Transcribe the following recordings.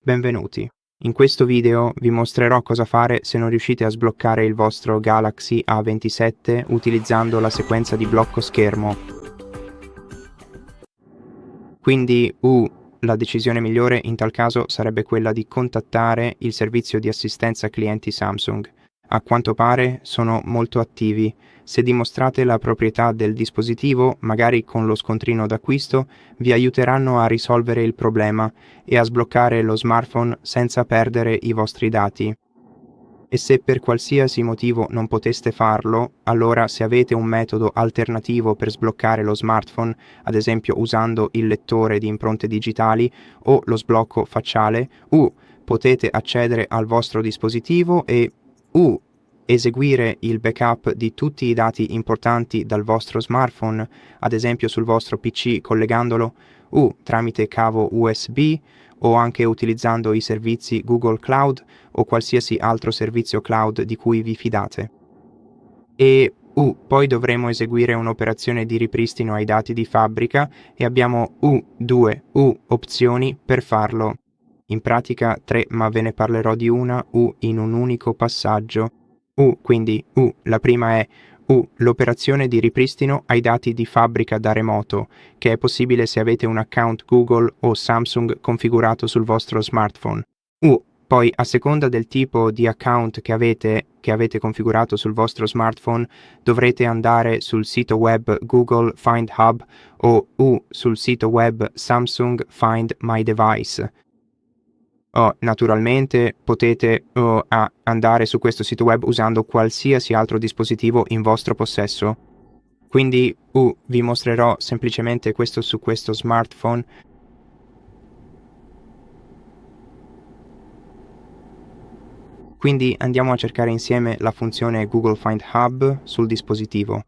Benvenuti. In questo video vi mostrerò cosa fare se non riuscite a sbloccare il vostro Galaxy A27 utilizzando la sequenza di blocco schermo. Quindi, la decisione migliore in tal caso sarebbe quella di contattare il servizio di assistenza clienti Samsung. A quanto pare sono molto attivi. Se dimostrate la proprietà del dispositivo, magari con lo scontrino d'acquisto, vi aiuteranno a risolvere il problema e a sbloccare lo smartphone senza perdere i vostri dati. E se per qualsiasi motivo non poteste farlo, allora se avete un metodo alternativo per sbloccare lo smartphone, ad esempio usando il lettore di impronte digitali o lo sblocco facciale, potete accedere al vostro dispositivo e eseguire il backup di tutti i dati importanti dal vostro smartphone, ad esempio sul vostro PC collegandolo tramite cavo USB o anche utilizzando i servizi Google Cloud o qualsiasi altro servizio cloud di cui vi fidate. E poi dovremo eseguire un'operazione di ripristino ai dati di fabbrica e abbiamo due opzioni per farlo. In pratica 3, ma ve ne parlerò di una in un unico passaggio. Quindi la prima è l'operazione di ripristino ai dati di fabbrica da remoto, che è possibile se avete un account Google o Samsung configurato sul vostro smartphone. Poi, a seconda del tipo di account che avete configurato sul vostro smartphone, dovrete andare sul sito web Google Find Hub o sul sito web Samsung Find My Device. Naturalmente potete andare su questo sito web usando qualsiasi altro dispositivo in vostro possesso. Quindi vi mostrerò semplicemente questo su questo smartphone. Quindi andiamo a cercare insieme la funzione Google Find Hub sul dispositivo.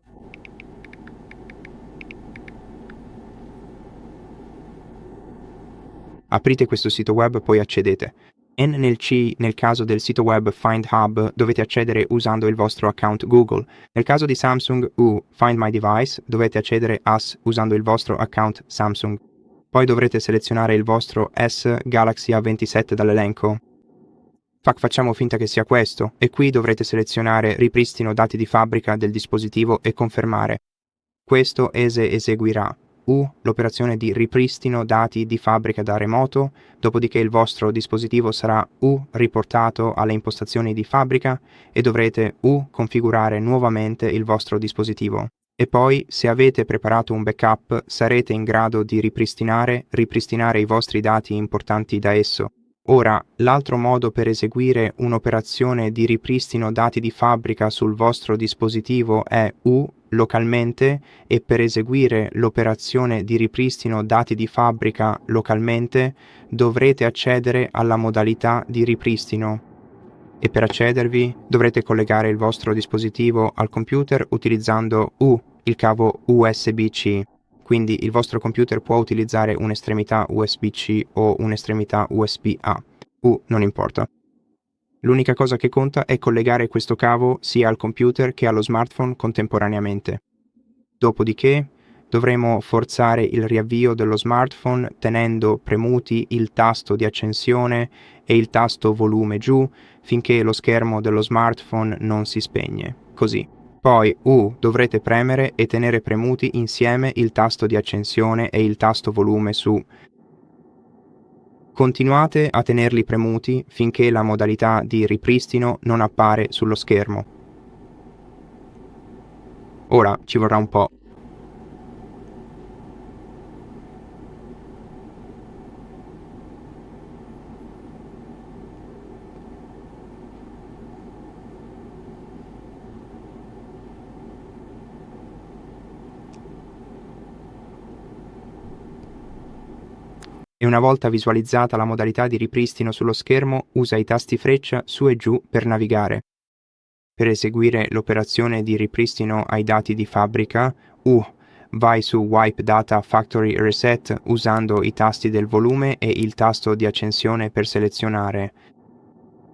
Aprite questo sito web, poi accedete. Nel caso del sito web Find Hub dovete accedere usando il vostro account Google. Nel caso di Samsung Find My Device dovete accedere usando il vostro account Samsung. Poi dovrete selezionare il vostro S Galaxy A27 dall'elenco. Facciamo finta che sia questo e qui dovrete selezionare ripristino dati di fabbrica del dispositivo e confermare. Questo eseguirà l'operazione di ripristino dati di fabbrica da remoto, dopodiché il vostro dispositivo sarà riportato alle impostazioni di fabbrica e dovrete configurare nuovamente il vostro dispositivo. E poi, se avete preparato un backup, sarete in grado di ripristinare i vostri dati importanti da esso. Ora, l'altro modo per eseguire un'operazione di ripristino dati di fabbrica sul vostro dispositivo è localmente e per eseguire l'operazione di ripristino dati di fabbrica localmente dovrete accedere alla modalità di ripristino e per accedervi dovrete collegare il vostro dispositivo al computer utilizzando il cavo USB-C. Quindi il vostro computer può utilizzare un'estremità USB-C o un'estremità USB-A. Non importa. L'unica cosa che conta è collegare questo cavo sia al computer che allo smartphone contemporaneamente. Dopodiché dovremo forzare il riavvio dello smartphone tenendo premuti il tasto di accensione e il tasto volume giù finché lo schermo dello smartphone non si spegne. Così. Poi dovrete premere e tenere premuti insieme il tasto di accensione e il tasto volume su. Continuate a tenerli premuti finché la modalità di ripristino non appare sullo schermo. Ora ci vorrà un po'. E una volta visualizzata la modalità di ripristino sullo schermo, usa i tasti freccia su e giù per navigare. Per eseguire l'operazione di ripristino ai dati di fabbrica, vai su Wipe Data Factory Reset usando i tasti del volume e il tasto di accensione per selezionare.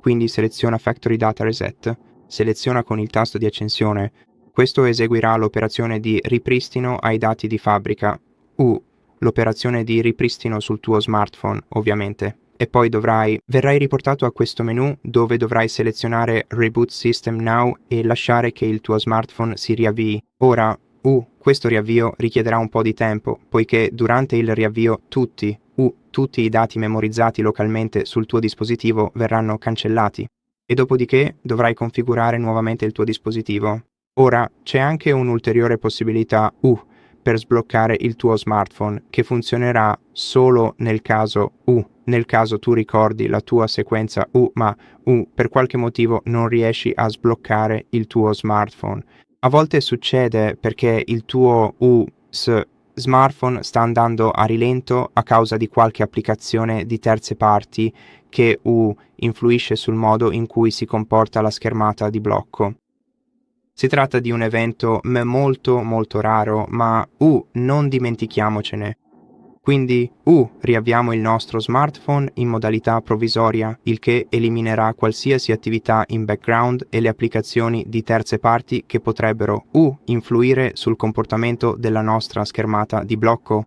Quindi seleziona Factory Data Reset, seleziona con il tasto di accensione. Questo eseguirà l'operazione di ripristino ai dati di fabbrica. L'operazione di ripristino sul tuo smartphone, ovviamente. e poi verrai riportato a questo menu dove dovrai selezionare Reboot System Now e lasciare che il tuo smartphone si riavvii. Ora, questo riavvio richiederà un po' di tempo, poiché durante il riavvio tutti i dati memorizzati localmente sul tuo dispositivo verranno cancellati. E dopodiché dovrai configurare nuovamente il tuo dispositivo. Ora, c'è anche un'ulteriore possibilità per sbloccare il tuo smartphone, che funzionerà solo nel caso tu ricordi la tua sequenza ma per qualche motivo non riesci a sbloccare il tuo smartphone. A volte succede perché il tuo smartphone sta andando a rilento a causa di qualche applicazione di terze parti che influisce sul modo in cui si comporta la schermata di blocco. Si tratta di un evento molto molto raro, ma non dimentichiamocene. Quindi riavviamo il nostro smartphone in modalità provvisoria, il che eliminerà qualsiasi attività in background e le applicazioni di terze parti che potrebbero influire sul comportamento della nostra schermata di blocco.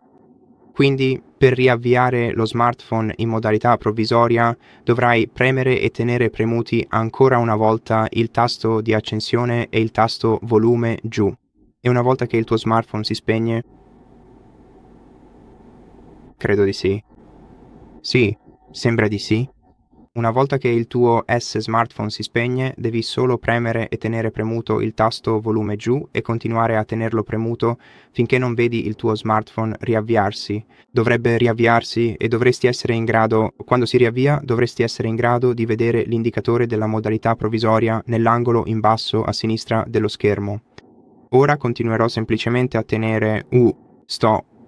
Quindi, per riavviare lo smartphone in modalità provvisoria, dovrai premere e tenere premuti ancora una volta il tasto di accensione e il tasto volume giù. E una volta che il tuo smartphone si spegne, credo di sì. Sì, sembra di sì. Una volta che il tuo smartphone si spegne, devi solo premere e tenere premuto il tasto volume giù e continuare a tenerlo premuto finché non vedi il tuo smartphone riavviarsi. Dovrebbe riavviarsi e quando si riavvia, dovresti essere in grado di vedere l'indicatore della modalità provvisoria nell'angolo in basso a sinistra dello schermo. Ora continuerò semplicemente a tenere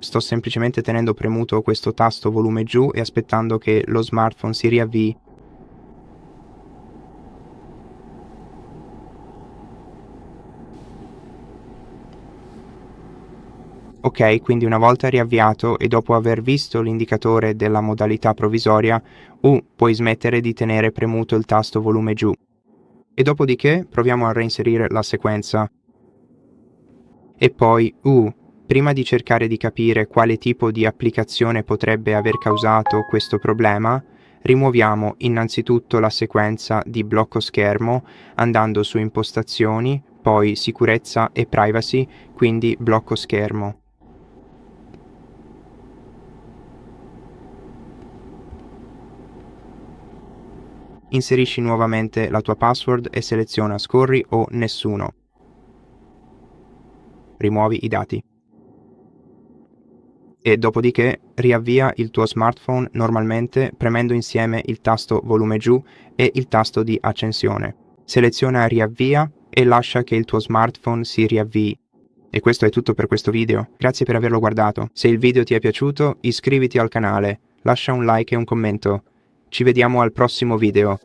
Sto semplicemente tenendo premuto questo tasto volume giù e aspettando che lo smartphone si riavvii. Ok, quindi una volta riavviato e dopo aver visto l'indicatore della modalità provvisoria, puoi smettere di tenere premuto il tasto volume giù. E dopodiché proviamo a reinserire la sequenza. E poi, prima di cercare di capire quale tipo di applicazione potrebbe aver causato questo problema, rimuoviamo innanzitutto la sequenza di blocco schermo andando su impostazioni, poi sicurezza e privacy, quindi blocco schermo. Inserisci nuovamente la tua password e seleziona scorri o nessuno. Rimuovi i dati. E dopodiché riavvia il tuo smartphone normalmente premendo insieme il tasto volume giù e il tasto di accensione. Seleziona riavvia e lascia che il tuo smartphone si riavvii. E questo è tutto per questo video. Grazie per averlo guardato. Se il video ti è piaciuto, iscriviti al canale, lascia un like e un commento. Ci vediamo al prossimo video.